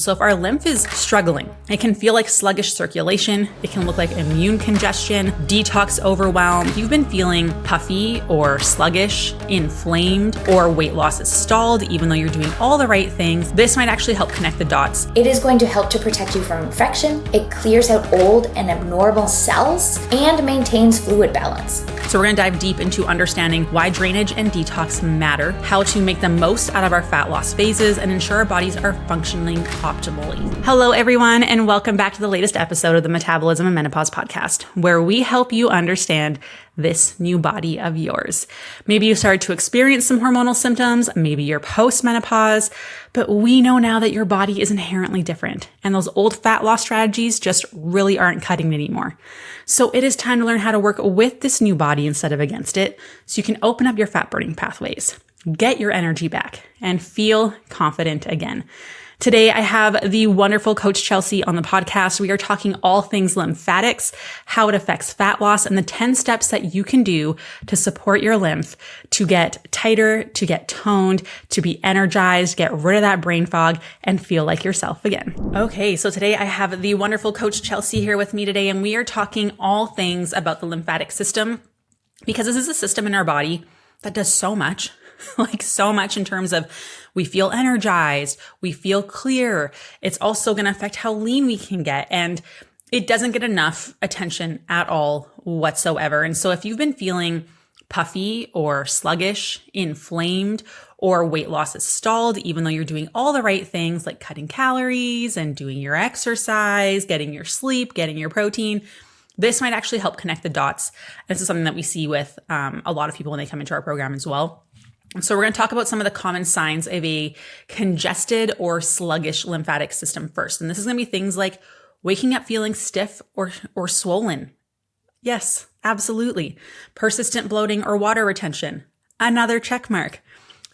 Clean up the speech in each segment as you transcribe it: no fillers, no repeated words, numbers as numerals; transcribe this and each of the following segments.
So if our lymph is struggling, it can feel like sluggish circulation. It can look like immune congestion, detox overwhelm. If you've been feeling puffy or sluggish, inflamed, or weight loss is stalled, even though you're doing all the right things, this might actually help connect the dots. It is going to help to protect you from infection. It clears out old and abnormal cells and maintains fluid balance. So we're gonna dive deep into understanding why drainage and detox matter, how to make the most out of our fat loss phases, and ensure our bodies are functioning optimally. Hello, everyone, and welcome back to the latest episode of the Metabolism and Menopause podcast, where we help you understand this new body of yours. Maybe you started to experience some hormonal symptoms, maybe you're post-menopause, but we know now that your body is inherently different, and those old fat loss strategies just really aren't cutting it anymore. So it is time to learn how to work with this new body instead of against it, so you can open up your fat burning pathways, get your energy back, and feel confident again. Today, I have the wonderful Coach Chelsea on the podcast. We are talking all things lymphatics, how it affects fat loss, and the 10 steps that you can do to support your lymph to get tighter, to get toned, to be energized, get rid of that brain fog, and feel like yourself again. Okay, so today I have the wonderful Coach Chelsea here with me today, and we are talking all things about the lymphatic system, because this is a system in our body that does so much. Like so much in terms of we feel energized, we feel clear. It's also going to affect how lean we can get. And it doesn't get enough attention at all whatsoever. And so if you've been feeling puffy or sluggish, inflamed, or weight loss is stalled, even though you're doing all the right things like cutting calories and doing your exercise, getting your sleep, getting your protein, this might actually help connect the dots. This is something that we see with a lot of people when they come into our program as well. So we're going to talk about some of the common signs of a congested or sluggish lymphatic system first. And this is going to be things like waking up feeling stiff or swollen. Yes, absolutely. Persistent bloating or water retention. Another check mark.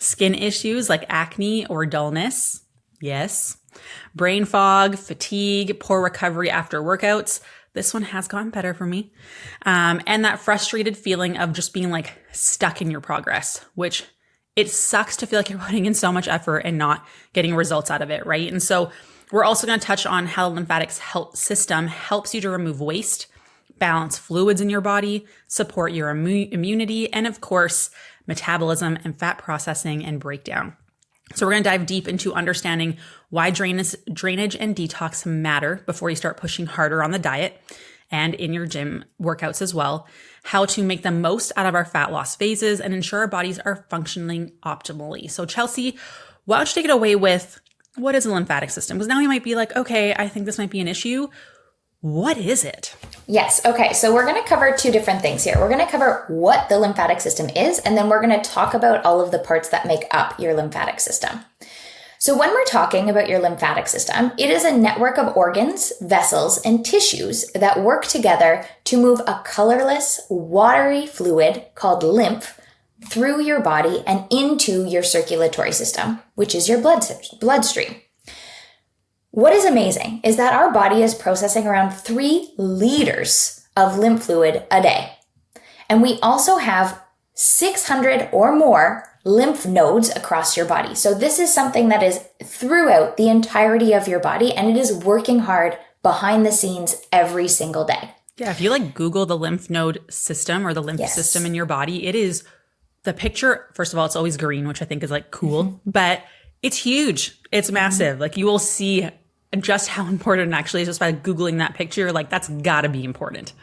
Skin issues like acne or dullness. Yes. Brain fog, fatigue, poor recovery after workouts. This one has gotten better for me. And that frustrated feeling of just being like stuck in your progress, which it sucks to feel like you're putting in so much effort and not getting results out of it, right? And so we're also going to touch on how the lymphatic system helps you to remove waste, balance fluids in your body, support your immunity, and of course, metabolism and fat processing and breakdown. So we're going to dive deep into understanding why drainage and detox matter before you start pushing harder on the diet and in your gym workouts as well, how to make the most out of our fat loss phases and ensure our bodies are functioning optimally. So Chelsea, why don't you take it away with what is a lymphatic system? Because now you might be like, okay, I think this might be an issue. What is it? Yes. Okay. So we're going to cover two different things here. We're going to cover what the lymphatic system is, and then we're going to talk about all of the parts that make up your lymphatic system. So when we're talking about your lymphatic system, it is a network of organs, vessels, and tissues that work together to move a colorless, watery fluid called lymph through your body and into your circulatory system, which is your bloodstream. What is amazing is that our body is processing around 3 liters of lymph fluid a day. And we also have 600 or more lymph nodes across your body. So this is something that is throughout the entirety of your body, and it is working hard behind the scenes every single day. Yeah, if you like Google the lymph node system or the lymph system in your body, it is the picture. First of all, it's always green, which I think is like cool, but it's huge. It's massive. Like you will see just how important it actually is just by Googling that picture. Like that's gotta be important.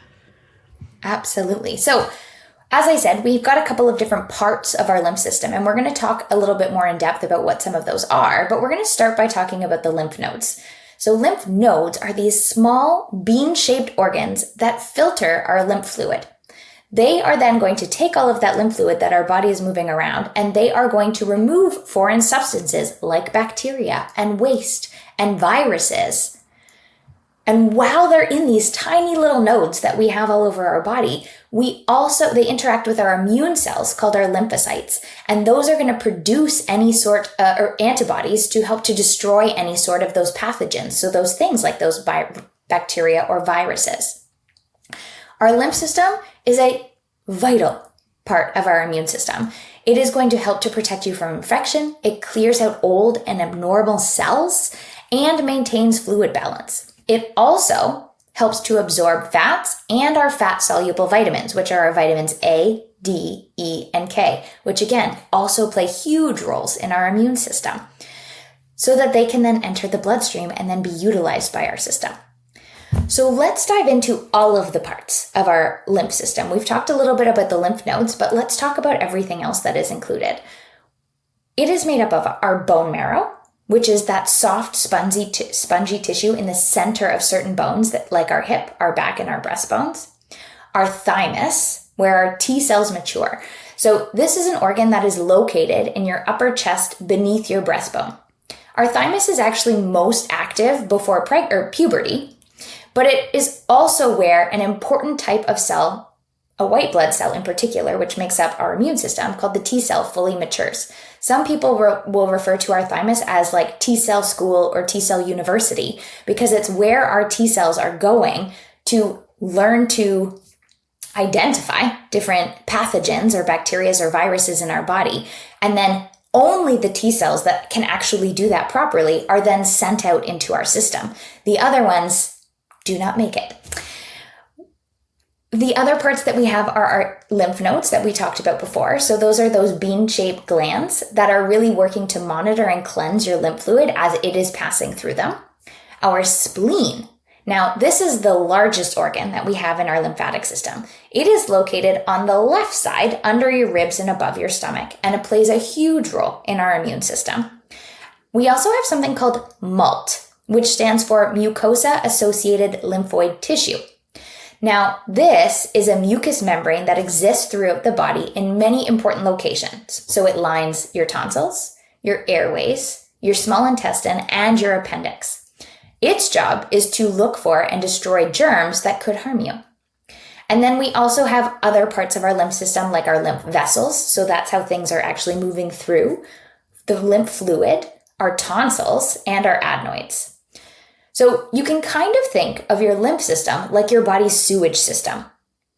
Absolutely. So as I said, we've got a couple of different parts of our lymph system, and we're going to talk a little bit more in depth about what some of those are, but we're going to start by talking about the lymph nodes. So lymph nodes are these small bean-shaped organs that filter our lymph fluid. They are then going to take all of that lymph fluid that our body is moving around, and they are going to remove foreign substances like bacteria and waste and viruses. And while they're in these tiny little nodes that we have all over our body, they interact with our immune cells called our lymphocytes. And those are going to produce any sort or antibodies to help to destroy any sort of those pathogens. So those things like those bacteria or viruses. Our lymph system is a vital part of our immune system. It is going to help to protect you from infection. It clears out old and abnormal cells, and maintains fluid balance. It also helps to absorb fats and our fat-soluble vitamins, which are our vitamins A, D, E, and K, which again also play huge roles in our immune system, so that they can then enter the bloodstream and then be utilized by our system. So let's dive into all of the parts of our lymph system. We've talked a little bit about the lymph nodes, but let's talk about everything else that is included. It is made up of our bone marrow, which is that soft, spongy tissue in the center of certain bones, that, like our hip, our back, and our breastbones. Our thymus, where our T cells mature. So this is an organ that is located in your upper chest beneath your breastbone. Our thymus is actually most active before puberty, but it is also where an important type of cell, a white blood cell in particular, which makes up our immune system, called the T cell, fully matures. Some people will refer to our thymus as like T cell school or T cell university, because it's where our T cells are going to learn to identify different pathogens or bacteria or viruses in our body. And then only the T cells that can actually do that properly are then sent out into our system. The other ones do not make it. The other parts that we have are our lymph nodes that we talked about before. So those are those bean-shaped glands that are really working to monitor and cleanse your lymph fluid as it is passing through them. Our spleen. Now, this is the largest organ that we have in our lymphatic system. It is located on the left side under your ribs and above your stomach, and it plays a huge role in our immune system. We also have something called MALT, which stands for mucosa-associated lymphoid tissue. Now, this is a mucous membrane that exists throughout the body in many important locations. So it lines your tonsils, your airways, your small intestine, and your appendix. Its job is to look for and destroy germs that could harm you. And then we also have other parts of our lymph system, like our lymph vessels. So that's how things are actually moving through the lymph fluid, our tonsils, and our adenoids. So you can kind of think of your lymph system like your body's sewage system.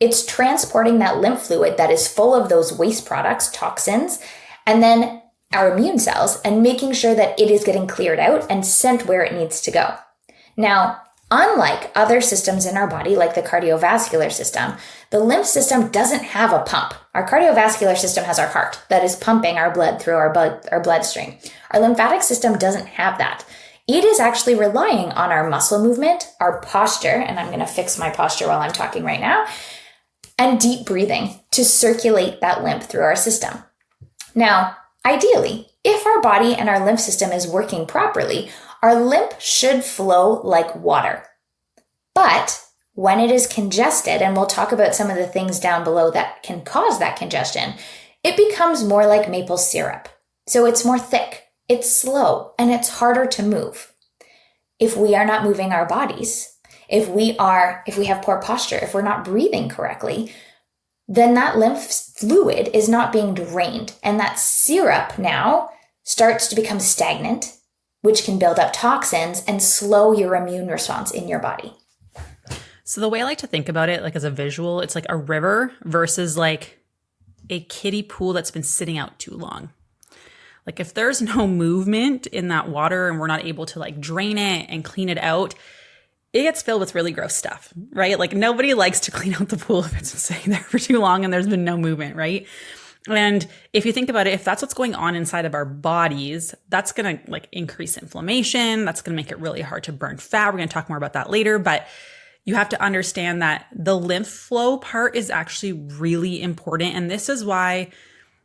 It's transporting that lymph fluid that is full of those waste products, toxins, and then our immune cells, and making sure that it is getting cleared out and sent where it needs to go. Now, unlike other systems in our body, like the cardiovascular system, the lymph system doesn't have a pump. Our cardiovascular system has our heart that is pumping our blood through our bloodstream. Our lymphatic system doesn't have that. It is actually relying on our muscle movement, our posture, and I'm going to fix my posture while I'm talking right now, and deep breathing to circulate that lymph through our system. Now, ideally, if our body and our lymph system is working properly, our lymph should flow like water. But when it is congested, and we'll talk about some of the things down below that can cause that congestion, it becomes more like maple syrup. So it's more thick. It's slow, and it's harder to move. If we are not moving our bodies, if we have poor posture, if we're not breathing correctly, then that lymph fluid is not being drained. And that syrup now starts to become stagnant, which can build up toxins and slow your immune response in your body. So the way I like to think about it, like as a visual, it's like a river versus like a kiddie pool that's been sitting out too long. Like if there's no movement in that water and we're not able to like drain it and clean it out, it gets filled with really gross stuff, right? Like nobody likes to clean out the pool if it's been sitting there for too long and there's been no movement, right? And if you think about it, if that's what's going on inside of our bodies, that's going to like increase inflammation. That's going to make it really hard to burn fat. We're going to talk more about that later, but you have to understand that the lymph flow part is actually really important. And this is why,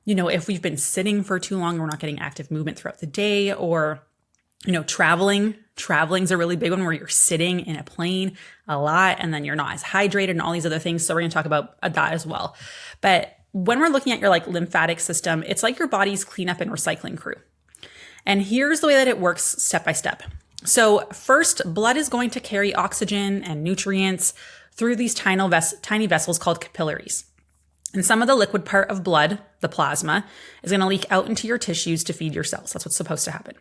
you know, if we've been sitting for too long, we're not getting active movement throughout the day, or, you know, traveling's a really big one where you're sitting in a plane a lot and then you're not as hydrated and all these other things. So we're going to talk about that as well. But when we're looking at your like lymphatic system, it's like your body's cleanup and recycling crew. And here's the way that it works step by step. So first, blood is going to carry oxygen and nutrients through these tiny vessels called capillaries. And some of the liquid part of blood, the plasma, is going to leak out into your tissues to feed your cells. That's what's supposed to happen.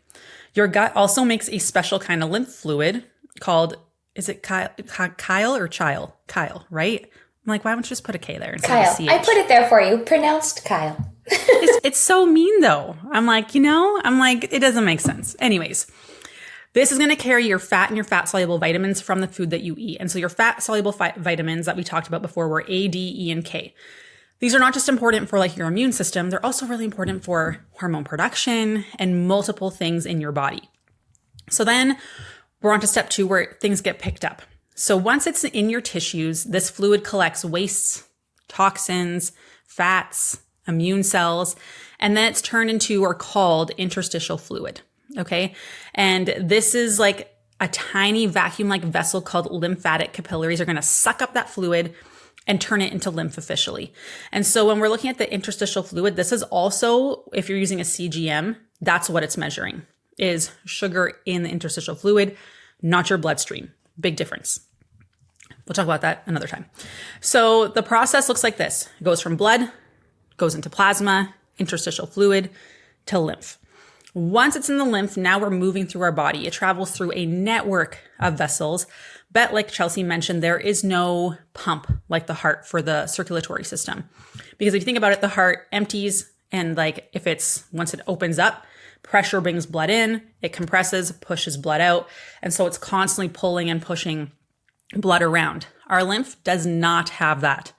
Your gut also makes a special kind of lymph fluid called, is it chyle or chyle? Chyle, right? I'm like, why don't you just put a K there instead of a CH? I put it there for you. Pronounced Kyle. It's so mean though. I'm like, it doesn't make sense. Anyways, This is going to carry your fat and your fat soluble vitamins from the food that you eat. And so your fat soluble vitamins that we talked about before were A, D, E, and K. These are not just important for like your immune system. They're also really important for hormone production and multiple things in your body. So then we're on to step 2 where things get picked up. So once it's in your tissues, this fluid collects wastes, toxins, fats, immune cells, and then it's turned into or called interstitial fluid. Okay. And this is like a tiny vacuum-like vessel called lymphatic capillaries are going to suck up that fluid and turn it into lymph officially. And so when we're looking at the interstitial fluid, this is also, if you're using a CGM, that's what it's measuring, is sugar in the interstitial fluid, not your bloodstream. Big difference. We'll talk about that another time. So the process looks like this. It goes from blood, goes into plasma, interstitial fluid, to lymph. Once it's in the lymph, now we're moving through our body. It travels through a network of vessels. But like Chelsea mentioned, there is no pump like the heart for the circulatory system. Because if you think about it, the heart empties and like once it opens up, pressure brings blood in, it compresses, pushes blood out. And so it's constantly pulling and pushing blood around. Our lymph does not have that.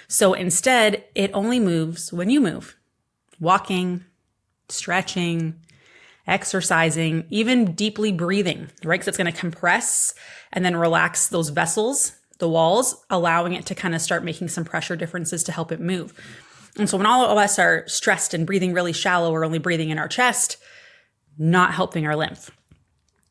So instead, it only moves when you move. Walking, stretching, exercising, even deeply breathing, right? Because it's going to compress and then relax those vessels, the walls, allowing it to kind of start making some pressure differences to help it move. And so when all of us are stressed and breathing really shallow or only breathing in our chest, not helping our lymph.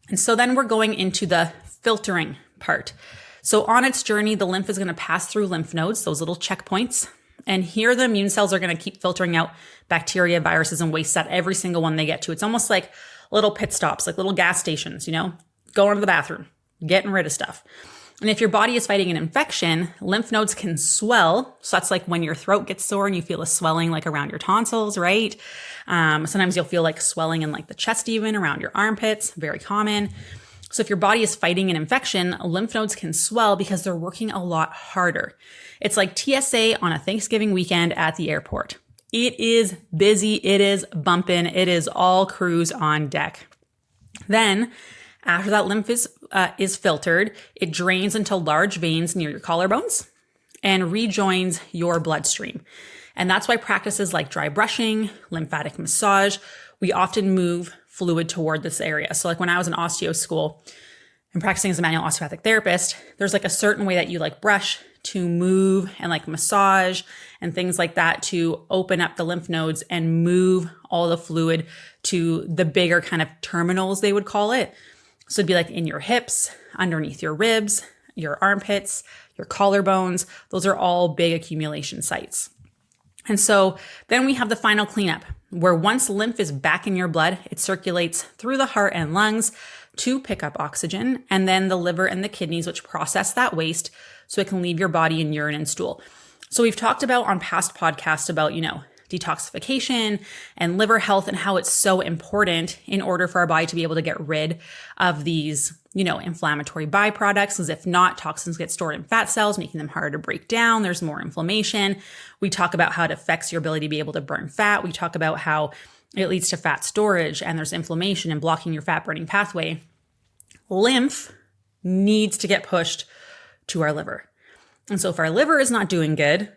And so then we're going into the filtering part. So on its journey, the lymph is going to pass through lymph nodes, those little checkpoints. And here the immune cells are going to keep filtering out bacteria, viruses, and wastes at every single one they get to. It's almost like little pit stops, like little gas stations, going to the bathroom, getting rid of stuff. And if your body is fighting an infection, lymph nodes can swell. So that's like when your throat gets sore and you feel a swelling like around your tonsils, right? Sometimes you'll feel like swelling in like the chest, even around your armpits, very common. So if your body is fighting an infection, lymph nodes can swell because they're working a lot harder. It's like TSA on a Thanksgiving weekend at the airport. It is busy. It is bumping. It is all crews on deck. Then after that lymph is filtered, it drains into large veins near your collarbones and rejoins your bloodstream. And that's why practices like dry brushing, lymphatic massage, we often move fluid toward this area. So like when I was in osteo school and practicing as a manual osteopathic therapist, there's like a certain way that you like brush to move and like massage and things like that to open up the lymph nodes and move all the fluid to the bigger kind of terminals, they would call it. So it'd be like in your hips, underneath your ribs, your armpits, your collarbones. Those are all big accumulation sites. And so then we have the final cleanup where once lymph is back in your blood, it circulates through the heart and lungs to pick up oxygen, and then the liver and the kidneys, which process that waste so it can leave your body in urine and stool. So we've talked about on past podcasts about, detoxification and liver health and how it's so important in order for our body to be able to get rid of these, inflammatory byproducts. Because if not, toxins get stored in fat cells, making them harder to break down. There's more inflammation. We talk about how it affects your ability to be able to burn fat. We talk about how it leads to fat storage and there's inflammation and blocking your fat burning pathway. Lymph needs to get pushed to our liver. And so if our liver is not doing good,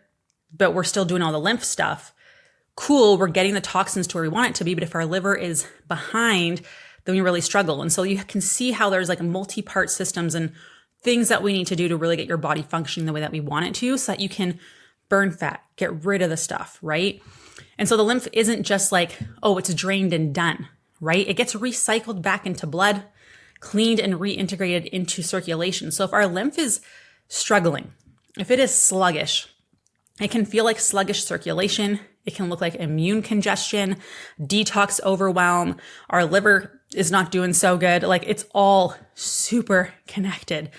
but we're still doing all the lymph stuff, cool, we're getting the toxins to where we want it to be. But if our liver is behind, then we really struggle. And so you can see how there's like multi-part systems and things that we need to do to really get your body functioning the way that we want it to so that you can burn fat, get rid of the stuff, right? And so the lymph isn't just like, oh, it's drained and done, right? It gets recycled back into blood, cleaned and reintegrated into circulation. So if our lymph is struggling, if it is sluggish, it can feel like sluggish circulation. It can look like immune congestion, detox overwhelm. Our liver is not doing so good. Like it's all super connected.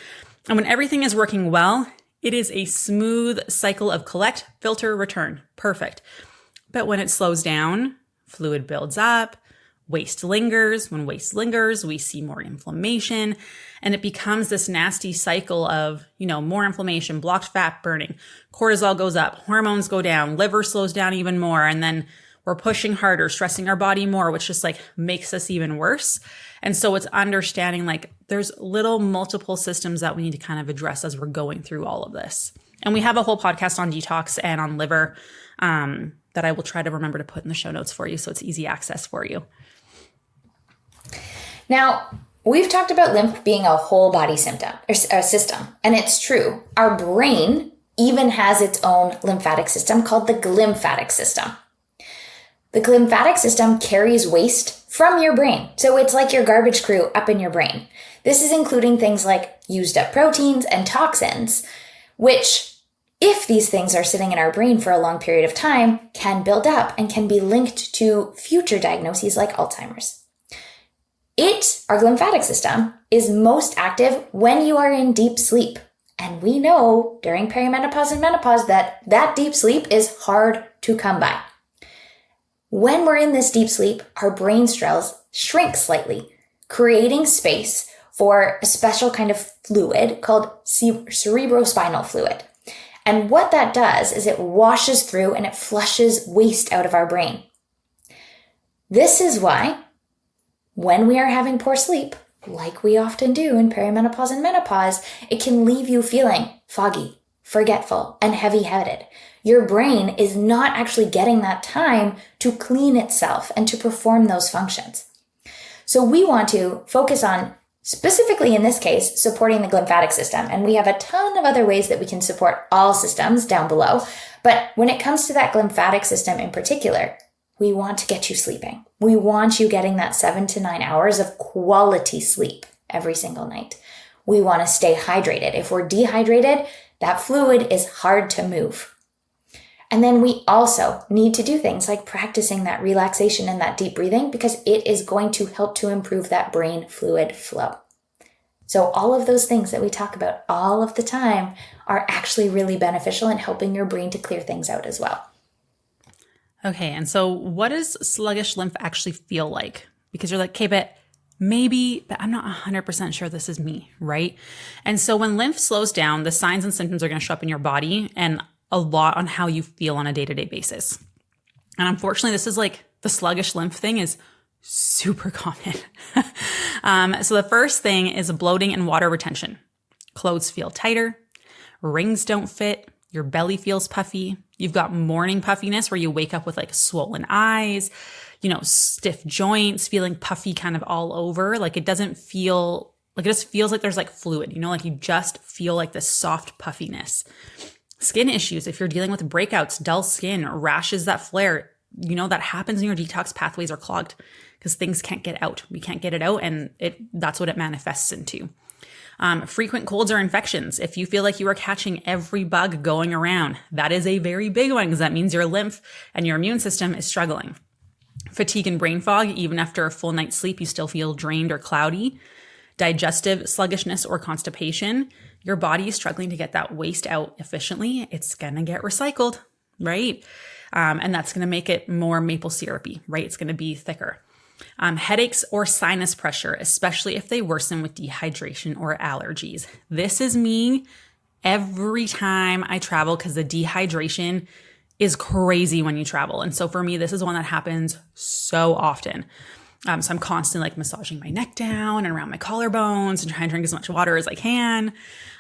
And when everything is working well, it is a smooth cycle of collect, filter, return. Perfect. But when it slows down, fluid builds up, waste lingers. When waste lingers, we see more inflammation, and it becomes this nasty cycle of, more inflammation, blocked fat burning, cortisol goes up, hormones go down, liver slows down even more. And then we're pushing harder, stressing our body more, which just like makes us even worse. And so it's understanding like there's little multiple systems that we need to kind of address as we're going through all of this. And we have a whole podcast on detox and on liver that I will try to remember to put in the show notes for you so it's easy access for you. Now, we've talked about lymph being a whole body symptom or system, and it's true. Our brain even has its own lymphatic system called the glymphatic system. The glymphatic system carries waste from your brain. So it's like your garbage crew up in your brain. This is including things like used up proteins and toxins, which, if these things are sitting in our brain for a long period of time, can build up and can be linked to future diagnoses like Alzheimer's. Our glymphatic system, is most active when you are in deep sleep. And we know during perimenopause and menopause that deep sleep is hard to come by. When we're in this deep sleep, our brain cells shrink slightly, creating space for a special kind of fluid called cerebrospinal fluid. And what that does is it washes through and it flushes waste out of our brain. This is why when we are having poor sleep, like we often do in perimenopause and menopause, it can leave you feeling foggy, forgetful, and heavy-headed. Your brain is not actually getting that time to clean itself and to perform those functions. So we want to focus on, specifically in this case, supporting the glymphatic system. And we have a ton of other ways that we can support all systems down below. But when it comes to that glymphatic system in particular, we want to get you sleeping. We want you getting that 7 to 9 hours of quality sleep every single night. We want to stay hydrated. If we're dehydrated, that fluid is hard to move. And then we also need to do things like practicing that relaxation and that deep breathing because it is going to help to improve that brain fluid flow. So all of those things that we talk about all of the time are actually really beneficial in helping your brain to clear things out as well. Okay, and so what does sluggish lymph actually feel like? Because you're like, okay, but I'm not 100% sure this is me, right? And so when lymph slows down, the signs and symptoms are going to show up in your body and a lot on how you feel on a day-to-day basis. And unfortunately, this is like the sluggish lymph thing is super common. So the first thing is bloating and water retention. Clothes feel tighter, rings don't fit, your belly feels puffy. You've got morning puffiness where you wake up with like swollen eyes, stiff joints, feeling puffy kind of all over. Like it doesn't feel like, it just feels like there's like fluid, like you just feel like this soft puffiness. Skin issues, if you're dealing with breakouts, dull skin, rashes that flare, that happens when your detox pathways are clogged because things can't get out. We can't get it out and that's what it manifests into. Frequent colds or infections. If you feel like you are catching every bug going around, that is a very big one because that means your lymph and your immune system is struggling. Fatigue and brain fog, even after a full night's sleep, you still feel drained or cloudy. Digestive sluggishness or constipation. Your body is struggling to get that waste out efficiently. It's going to get recycled, right? And that's going to make it more maple syrupy, right? It's going to be thicker. Headaches or sinus pressure, especially if they worsen with dehydration or allergies. This is me every time I travel because the dehydration is crazy when you travel. And so for me, this is one that happens so often. So I'm constantly like massaging my neck down and around my collarbones and trying to drink as much water as I can.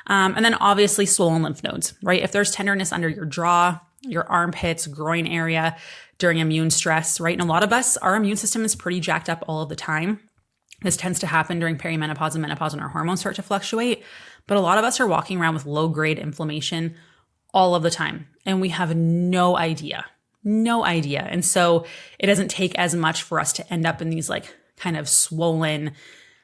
And then obviously swollen lymph nodes, right? If there's tenderness under your jaw, your armpits, groin area during immune stress, right? And a lot of us, our immune system is pretty jacked up all of the time. This tends to happen during perimenopause and menopause when our hormones start to fluctuate. But a lot of us are walking around with low-grade inflammation all of the time. And we have no idea. And so it doesn't take as much for us to end up in these like kind of swollen,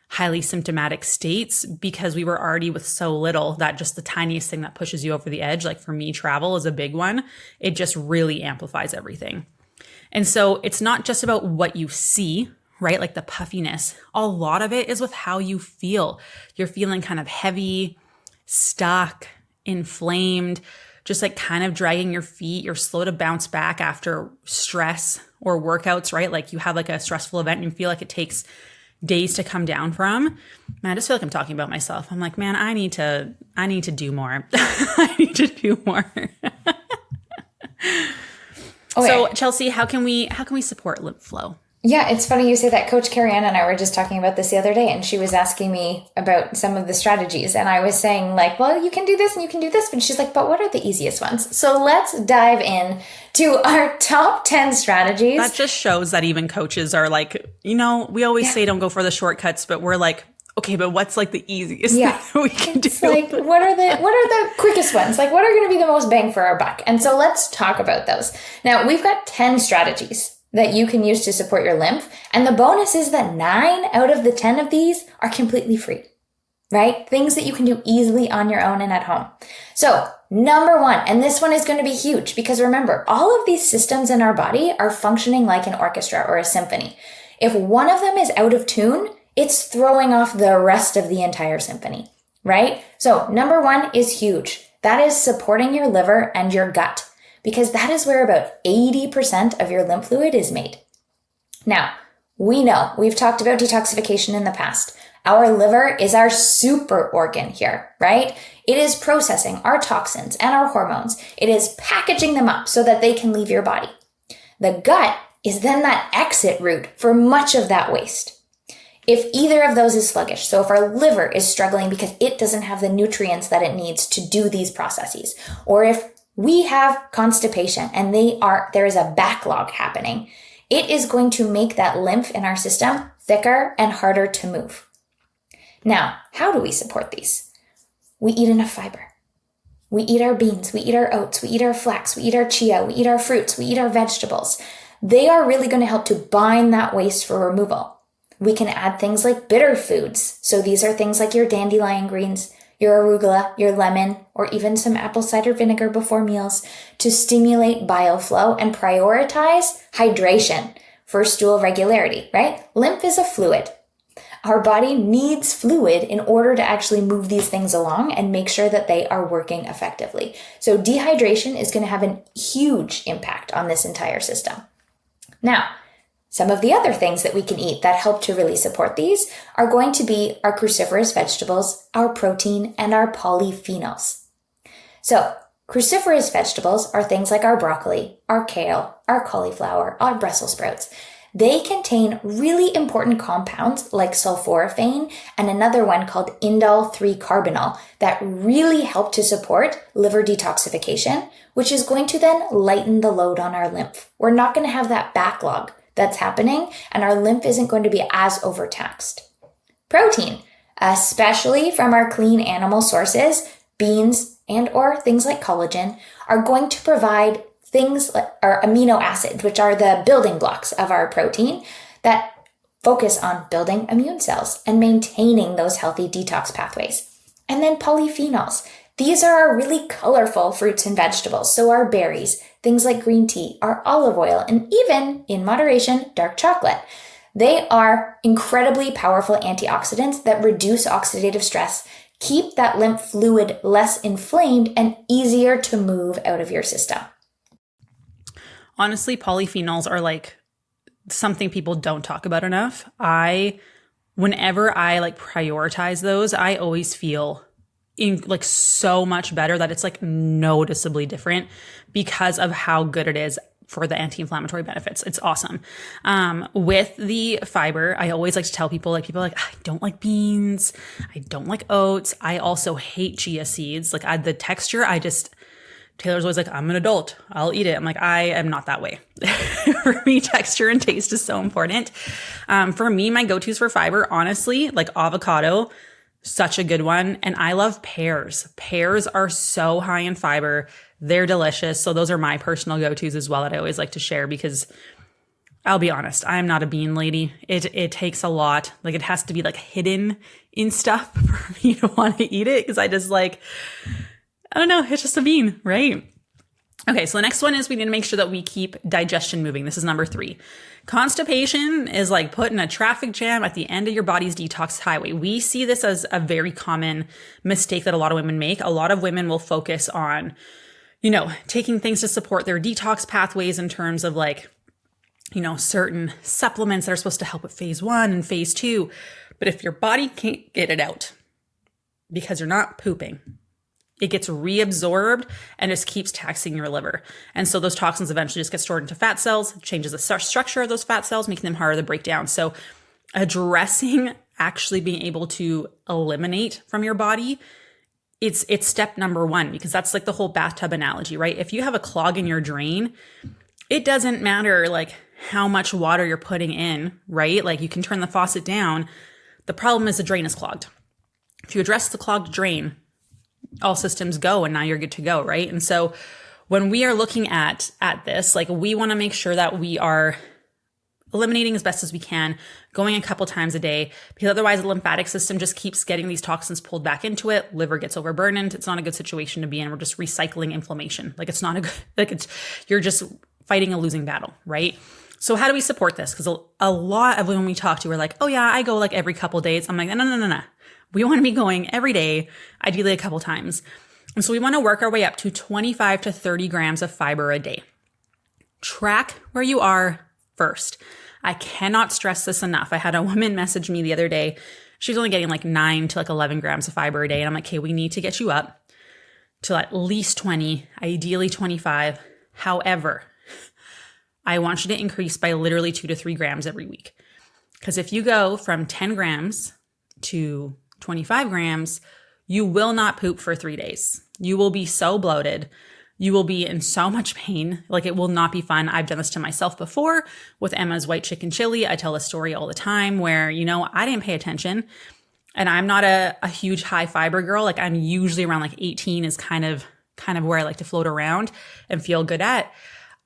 highly symptomatic states because we were already with so little that just the tiniest thing that pushes you over the edge, like for me, travel is a big one. It just really amplifies everything. And so it's not just about what you see, right? Like the puffiness. A lot of it is with how you feel. You're feeling kind of heavy, stuck, inflamed, just like kind of dragging your feet. You're slow to bounce back after stress or workouts, right? Like you have like a stressful event and you feel like it takes days to come down from. Man, I just feel like I'm talking about myself. I'm like, man, I need to do more. I need to do more. Okay. So Chelsea, how can we support lymph flow? Yeah, it's funny you say that. Coach Carrie Ann and I were just talking about this the other day, and she was asking me about some of the strategies. And I was saying, like, well, you can do this and you can do this. But she's like, but what are the easiest ones? So let's dive in to our top 10 strategies. That just shows that even coaches are like, we always say don't go for the shortcuts, but we're like, okay, but what's like the easiest thing we can do? Like, what are the quickest ones? Like, what are going to be the most bang for our buck? And so let's talk about those. Now, we've got 10 strategies that you can use to support your lymph. And the bonus is that 9 out of the 10 of these are completely free, right? Things that you can do easily on your own and at home. So number 1, and this one is going to be huge because remember, all of these systems in our body are functioning like an orchestra or a symphony. If one of them is out of tune, it's throwing off the rest of the entire symphony, right? So number 1 is huge. That is supporting your liver and your gut, because that is where about 80% of your lymph fluid is made. Now, we know, we've talked about detoxification in the past. Our liver is our super organ here, right? It is processing our toxins and our hormones. It is packaging them up so that they can leave your body. The gut is then that exit route for much of that waste. If either of those is sluggish, so if our liver is struggling because it doesn't have the nutrients that it needs to do these processes, or if we have constipation and there is a backlog happening, it is going to make that lymph in our system thicker and harder to move. Now, how do we support these? We eat enough fiber. We eat our beans, we eat our oats, we eat our flax, we eat our chia, we eat our fruits, we eat our vegetables. They are really going to help to bind that waste for removal. We can add things like bitter foods. So these are things like your dandelion greens, your arugula, your lemon, or even some apple cider vinegar before meals to stimulate bile flow and prioritize hydration for stool regularity, right? Lymph is a fluid. Our body needs fluid in order to actually move these things along and make sure that they are working effectively. So dehydration is going to have a huge impact on this entire system. Now, some of the other things that we can eat that help to really support these are going to be our cruciferous vegetables, our protein, and our polyphenols. So, cruciferous vegetables are things like our broccoli, our kale, our cauliflower, our Brussels sprouts. They contain really important compounds like sulforaphane and another one called indole 3-carbinol that really help to support liver detoxification, which is going to then lighten the load on our lymph. We're not going to have that backlog that's happening, and our lymph isn't going to be as overtaxed. Protein, especially from our clean animal sources, beans and or things like collagen, are going to provide things like our amino acids, which are the building blocks of our protein that focus on building immune cells and maintaining those healthy detox pathways. And then polyphenols. These are our really colorful fruits and vegetables. So our berries, things like green tea, our olive oil, and even, in moderation, dark chocolate. They are incredibly powerful antioxidants that reduce oxidative stress, keep that lymph fluid less inflamed, and easier to move out of your system. Honestly, polyphenols are like something people don't talk about enough. Whenever I like prioritize those, I always feel like so much better that it's like noticeably different because of how good it is for the anti-inflammatory benefits. It's awesome. With the fiber, I always like to tell people, I don't like beans. I don't like oats. I also hate chia seeds. Like the texture, Taylor's always like, I'm an adult. I'll eat it. I'm like, I am not that way. For me, texture and taste is so important. For me, my go-tos for fiber, honestly, like avocado, such a good one. And I love pears. Pears are so high in fiber. They're delicious. So those are my personal go-tos as well that I always like to share because I'll be honest, I'm not a bean lady. It takes a lot. Like it has to be like hidden in stuff for me to want to eat it because I just like, I don't know, it's just a bean, right? Okay, so the next one is we need to make sure that we keep digestion moving. This is number 3. Constipation is like putting a traffic jam at the end of your body's detox highway. We see this as a very common mistake that a lot of women make. A lot of women will focus on, taking things to support their detox pathways in terms of like, certain supplements that are supposed to help with phase 1 and phase 2. But if your body can't get it out because you're not pooping, it gets reabsorbed and just keeps taxing your liver. And so those toxins eventually just get stored into fat cells, changes the structure of those fat cells, making them harder to break down. So addressing actually being able to eliminate from your body, it's step number one, because that's like the whole bathtub analogy, right? If you have a clog in your drain, it doesn't matter like how much water you're putting in, right? Like you can turn the faucet down. The problem is the drain is clogged. If you address the clogged drain, all systems go and now you're good to go, right? And so when we are looking at this, like we want to make sure that we are eliminating as best as we can, going a couple times a day, because otherwise the lymphatic system just keeps getting these toxins pulled back into it. Liver gets overburdened. It's not a good situation to be in. We're just recycling inflammation. Like it's not a good, like you're just fighting a losing battle, right? So how do we support this? Because a lot of when we talk to, we're like, oh yeah, I go like every couple days. I'm like, no. We want to be going every day, ideally a couple times. And so we want to work our way up to 25 to 30 grams of fiber a day. Track where you are first. I cannot stress this enough. I had a woman message me the other day. She's only getting like 9 to like 11 grams of fiber a day. And I'm like, okay, we need to get you up to at least 20, ideally 25. However, I want you to increase by literally 2 to 3 grams every week. Because if you go from 10 grams to 25 grams, you will not poop for 3 days. You will be so bloated. You will be in so much pain. Like it will not be fun. I've done this to myself before with Emma's white chicken chili. I tell a story all the time where, I didn't pay attention, and I'm not a huge high fiber girl. Like I'm usually around like 18 is kind of where I like to float around and feel good at.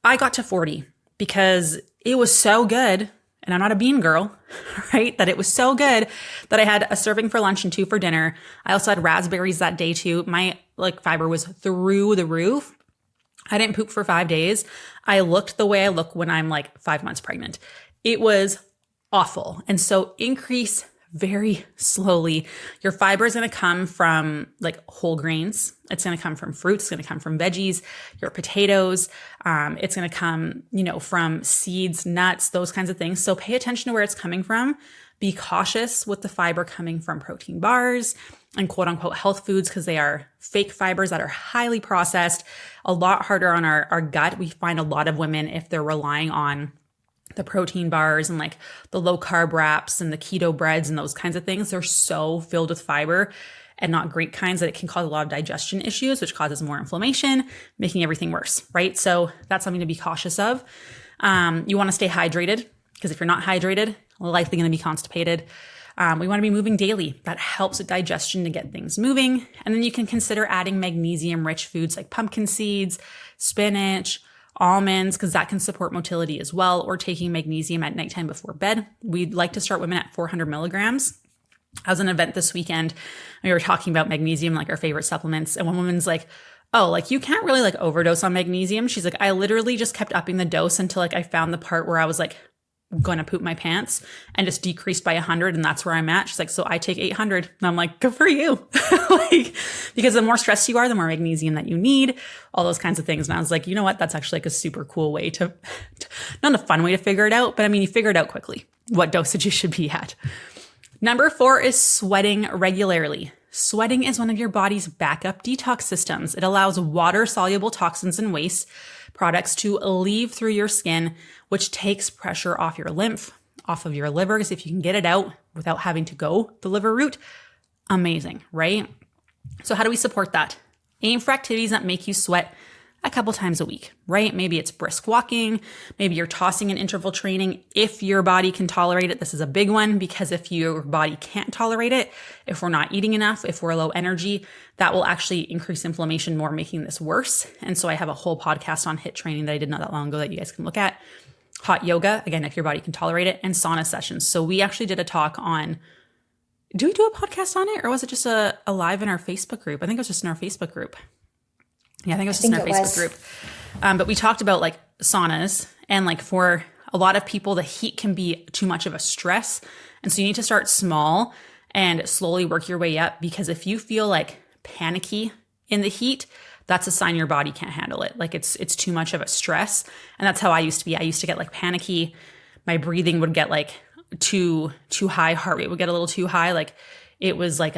I got to 40 because it was so good. And I'm not a bean girl, right? That it was so good that I had a serving for lunch and 2 for dinner. I also had raspberries that day too. My like fiber was through the roof. I didn't poop for 5 days. I looked the way I look when I'm like 5 months pregnant. It was awful. And so increase very slowly. Your fiber is going to come from like whole grains. It's going to come from fruits. It's going to come from veggies, your potatoes. It's going to come, from seeds, nuts, those kinds of things. So pay attention to where it's coming from. Be cautious with the fiber coming from protein bars and quote unquote health foods, because they are fake fibers that are highly processed, a lot harder on our gut. We find a lot of women, if they're relying on the protein bars and like the low carb wraps and the keto breads and those kinds of things, they're so filled with fiber and not great kinds that it can cause a lot of digestion issues, which causes more inflammation, making everything worse, right? So that's something to be cautious of. You want to stay hydrated, because if you're not hydrated, likely going to be constipated. We want to be moving daily. That helps with digestion to get things moving. And then you can consider adding magnesium-rich foods like pumpkin seeds, spinach, almonds, because that can support motility as well, or taking magnesium at nighttime before bed. We'd like to start women at 400 milligrams. I was at an event this weekend, and we were talking about magnesium, like our favorite supplements. And one woman's like, oh, like you can't really like overdose on magnesium. She's like, I literally just kept upping the dose until like I found the part where I was like going to poop my pants, and just decreased by 100. And that's where I'm at. She's like, so I take 800. And I'm like, good for you. Like, because the more stressed you are, the more magnesium that you need, all those kinds of things. And I was like, you know what? That's actually like a super cool way to not a fun way to figure it out, but I mean, you figure it out quickly, what dosage you should be at. Number 4 is sweating regularly. Sweating is one of your body's backup detox systems. It allows water-soluble toxins and waste products to leave through your skin, which takes pressure off your lymph, off of your liver. Because if you can get it out without having to go the liver route, amazing, right? So how do we support that? Aim for activities that make you sweat a couple times a week, right? Maybe it's brisk walking. Maybe you're tossing and interval training. If your body can tolerate it, this is a big one, because if your body can't tolerate it, if we're not eating enough, if we're low energy, that will actually increase inflammation more, making this worse. And so I have a whole podcast on HIIT training that I did not that long ago that you guys can look at. Hot yoga, again, if your body can tolerate it, and sauna sessions. So we actually did a talk on, do we do a podcast on it, or was it just a live in our Facebook group? I think it was just in our Facebook group. Yeah, I think it was just in our Facebook group. But we talked about like saunas, and like for a lot of people, the heat can be too much of a stress. And so you need to start small and slowly work your way up, because if you feel like panicky in the heat, that's a sign your body can't handle it. Like it's too much of a stress. And that's how I used to be. I used to get like panicky. My breathing would get like too high. Heart rate would get a little too high. Like it was like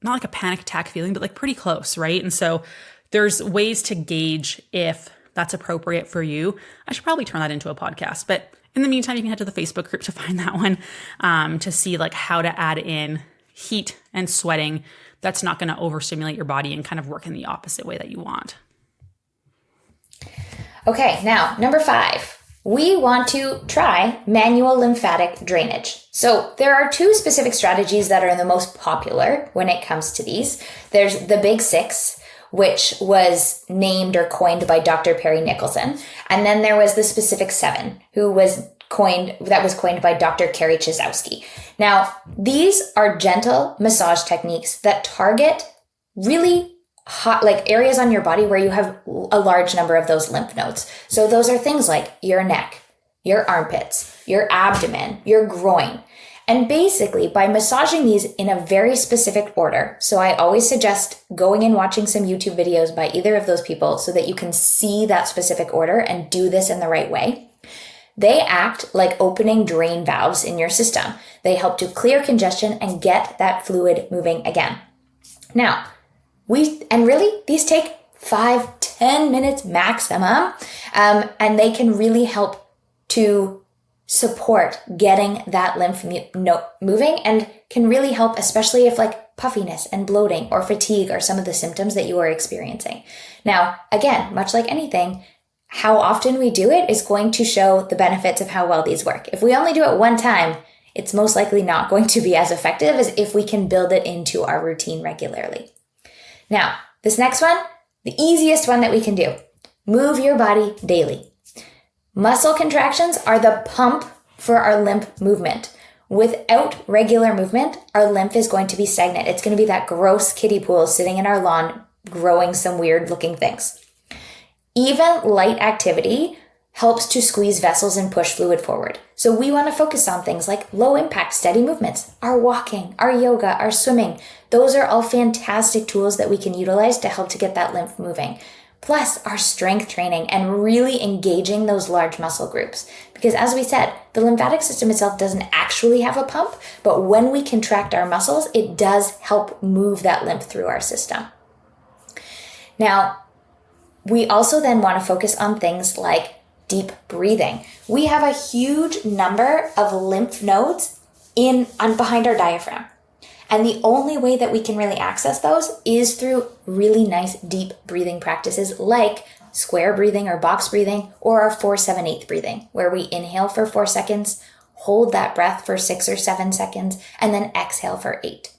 not like a panic attack feeling, but like pretty close, right? And so there's ways to gauge if that's appropriate for you. I should probably turn that into a podcast, but in the meantime, you can head to the Facebook group to find that one, to see like how to add in heat and sweating that's not going to overstimulate your body and kind of work in the opposite way that you want. Okay, now number 5. We want to try manual lymphatic drainage. So there are 2 specific strategies that are the most popular when it comes to these. There's the Big 6, which was named or coined by Dr. Perry Nicholson. And then there was the specific 7, that was coined by Dr. Carrie Chizowski. Now, these are gentle massage techniques that target really hot, like areas on your body where you have a large number of those lymph nodes. So those are things like your neck, your armpits, your abdomen, your groin. And basically by massaging these in a very specific order, so I always suggest going and watching some YouTube videos by either of those people so that you can see that specific order and do this in the right way. They act like opening drain valves in your system. They help to clear congestion and get that fluid moving again. Now, these take 5-10 minutes maximum, and they can really help to support getting that lymph moving, and can really help, especially if like puffiness and bloating or fatigue are some of the symptoms that you are experiencing. Now, again, much like anything, how often we do it is going to show the benefits of how well these work. If we only do it one time, it's most likely not going to be as effective as if we can build it into our routine regularly. Now, this next one, the easiest one that we can do, move your body daily. Muscle contractions are the pump for our lymph movement. Without regular movement, our lymph is going to be stagnant. It's going to be that gross kiddie pool sitting in our lawn, growing some weird looking things. Even light activity helps to squeeze vessels and push fluid forward. So we want to focus on things like low impact, steady movements, our walking, our yoga, our swimming. Those are all fantastic tools that we can utilize to help to get that lymph moving. Plus our strength training and really engaging those large muscle groups. Because as we said, the lymphatic system itself doesn't actually have a pump, but when we contract our muscles, it does help move that lymph through our system. Now, we also then want to focus on things like deep breathing. We have a huge number of lymph nodes behind our diaphragm. And the only way that we can really access those is through really nice deep breathing practices like square breathing or box breathing, or our 4-7-8 breathing, where we inhale for 4 seconds, hold that breath for 6 or 7 seconds, and then exhale for 8.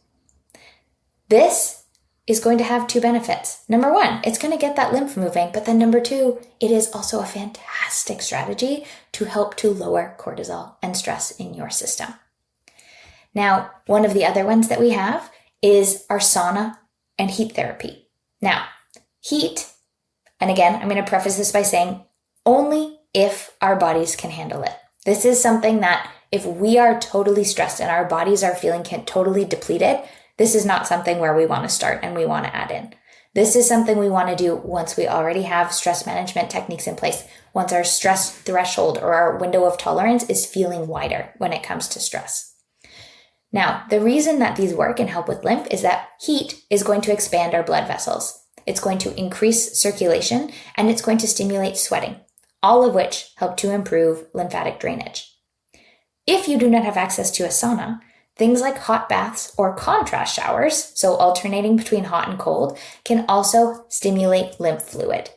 This is going to have 2 benefits. Number 1, it's going to get that lymph moving, but then number 2, it is also a fantastic strategy to help to lower cortisol and stress in your system. Now, one of the other ones that we have is our sauna and heat therapy. Now, heat, and again, I'm going to preface this by saying only if our bodies can handle it. This is something that if we are totally stressed and our bodies are feeling totally depleted, this is not something where we want to start and we want to add in. This is something we want to do once we already have stress management techniques in place, once our stress threshold or our window of tolerance is feeling wider when it comes to stress. Now, the reason that these work and help with lymph is that heat is going to expand our blood vessels. It's going to increase circulation and it's going to stimulate sweating, all of which help to improve lymphatic drainage. If you do not have access to a sauna, things like hot baths or contrast showers, so alternating between hot and cold, can also stimulate lymph fluid.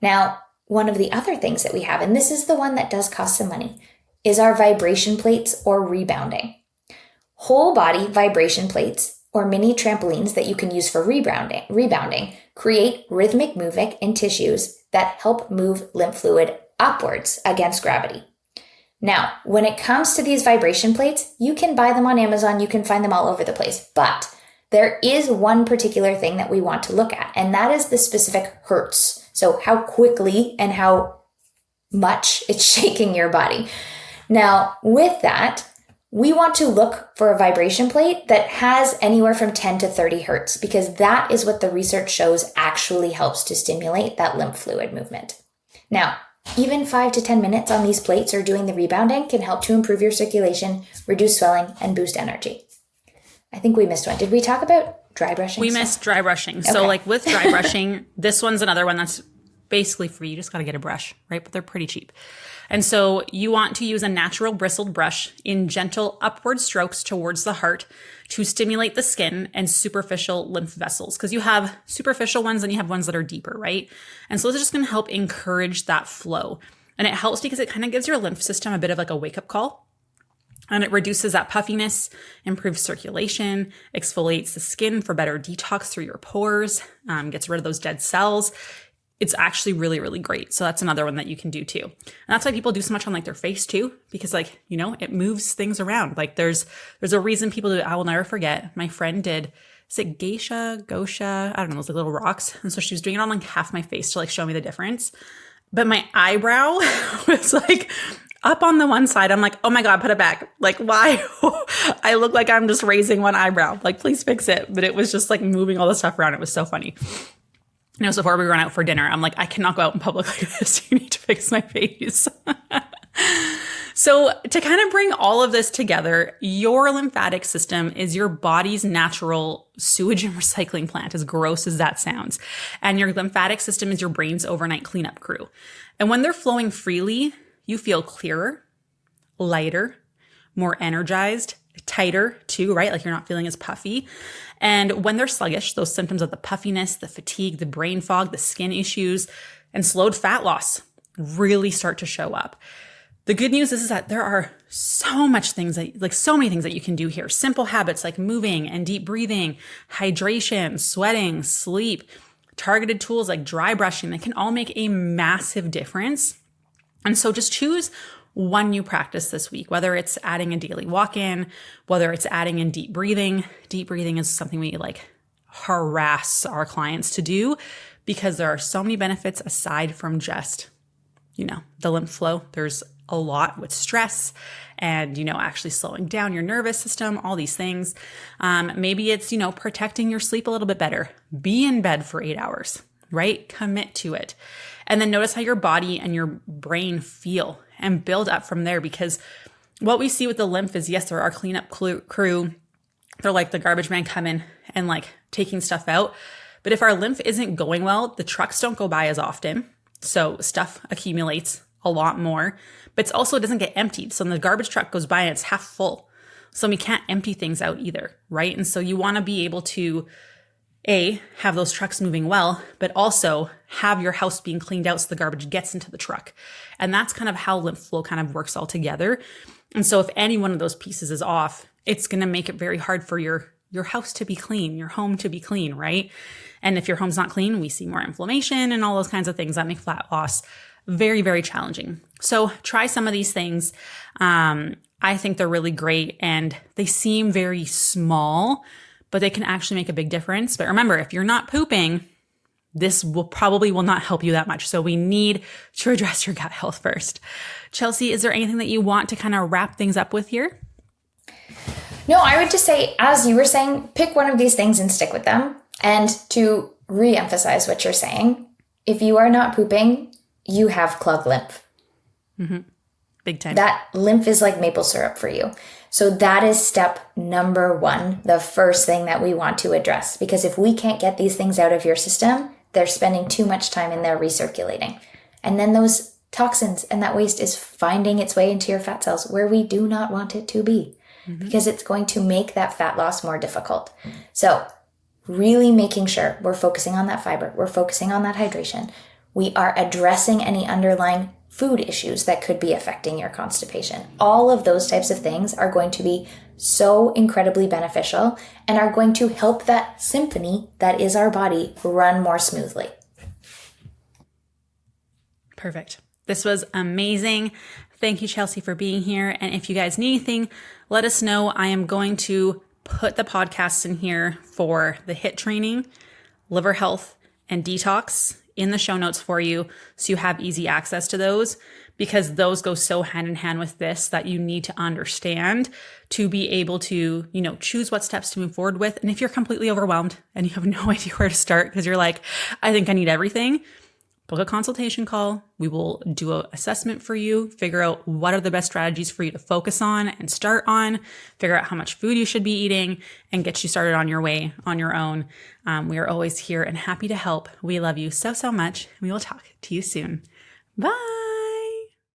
Now, one of the other things that we have, and this is the one that does cost some money, is our vibration plates or rebounding. Whole body vibration plates or mini trampolines that you can use for rebounding create rhythmic movement in tissues that help move lymph fluid upwards against gravity. Now, when it comes to these vibration plates, you can buy them on Amazon, you can find them all over the place, but there is one particular thing that we want to look at, and that is the specific hertz. So how quickly and how much it's shaking your body. Now, with that, we want to look for a vibration plate that has anywhere from 10 to 30 hertz, because that is what the research shows actually helps to stimulate that lymph fluid movement. Now, even 5 to 10 minutes on these plates or doing the rebounding can help to improve your circulation, reduce swelling, and boost energy. I think we missed one. Did we talk about dry brushing? We missed dry brushing. So like with dry brushing, this one's another one that's basically free. You just got to get a brush, right? But they're pretty cheap. And so you want to use a natural bristled brush in gentle upward strokes towards the heart to stimulate the skin and superficial lymph vessels. Because you have superficial ones and you have ones that are deeper, right? And so this is just going to help encourage that flow. And it helps because it kind of gives your lymph system a bit of like a wake-up call. And it reduces that puffiness, improves circulation, exfoliates the skin for better detox through your pores, gets rid of those dead cells. It's actually really, really great. So that's another one that you can do too. And that's why people do so much on like their face too, because like, you know, it moves things around. Like there's a reason people do it. I will never forget. My friend did, is it Gosha? I don't know, those like little rocks. And so she was doing it on like half my face to like show me the difference. But my eyebrow was like up on the one side. I'm like, oh my God, put it back. Like why? I look like I'm just raising one eyebrow. Like please fix it. But it was just like moving all the stuff around. It was so funny. You know, so before we went out for dinner, I'm like, I cannot go out in public like this. You need to fix my face. So to kind of bring all of this together, your lymphatic system is your body's natural sewage and recycling plant, as gross as that sounds. And your lymphatic system is your brain's overnight cleanup crew. And when they're flowing freely, you feel clearer, lighter, more energized, tighter too, right? Like you're not feeling as puffy. And when they're sluggish, those symptoms of the puffiness, the fatigue, the brain fog, the skin issues, and slowed fat loss really start to show up. The good news is that there are so many things that you can do here. Simple habits like moving and deep breathing, hydration, sweating, sleep, targeted tools like dry brushing that can all make a massive difference. And so just choose one new practice this week, whether it's adding a daily walk-in, whether it's adding in deep breathing. Deep breathing is something we like harass our clients to do because there are so many benefits aside from just, you know, the lymph flow. There's a lot with stress and, you know, actually slowing down your nervous system, all these things. Maybe it's, you know, protecting your sleep a little bit better. Be in bed for 8 hours, right? Commit to it. And then notice how your body and your brain feel and build up from there, because what we see with the lymph is, yes, there are cleanup crew. They're like the garbage man coming and like taking stuff out. But if our lymph isn't going well, the trucks don't go by as often. So stuff accumulates a lot more, but it also doesn't get emptied. So when the garbage truck goes by and it's half full. So we can't empty things out either, right? And so you want to be able to have those trucks moving well, but also have your house being cleaned out so the garbage gets into the truck. And that's kind of how lymph flow kind of works all together. And so if any one of those pieces is off, it's going to make it very hard for your house to be clean, your home to be clean, right? And if your home's not clean, we see more inflammation and all those kinds of things that make fat loss very, very challenging. So try some of these things. I think they're really great and they seem very small, but they can actually make a big difference. But remember, if you're not pooping, this will not help you that much. So we need to address your gut health first. Chelsea, is there anything that you want to kind of wrap things up with here? No, I would just say, as you were saying, pick one of these things and stick with them. And to re-emphasize what you're saying, if you are not pooping, you have clogged lymph. Mm-hmm. Big time. That lymph is like maple syrup for you. So that is step number one, the first thing that we want to address. Because if we can't get these things out of your system, they're spending too much time in there recirculating. And then those toxins and that waste is finding its way into your fat cells where we do not want it to be. Mm-hmm. Because it's going to make that fat loss more difficult. So really making sure we're focusing on that fiber, we're focusing on that hydration. We are addressing any underlying food issues that could be affecting your constipation. All of those types of things are going to be so incredibly beneficial and are going to help that symphony that is our body run more smoothly. Perfect. This was amazing. Thank you, Chelsea, for being here. And if you guys need anything, let us know. I am going to put the podcasts in here for the HIIT training, liver health, and detox in the show notes for you so you have easy access to those, because those go so hand in hand with this that you need to understand to be able to, you know, choose what steps to move forward with. And if you're completely overwhelmed and you have no idea where to start because you're like, I think I need everything, book a consultation call. We will do an assessment for you, figure out what are the best strategies for you to focus on and start on, figure out how much food you should be eating, and get you started on your way on your own. We are always here and happy to help. We love you so, so much. We will talk to you soon. Bye.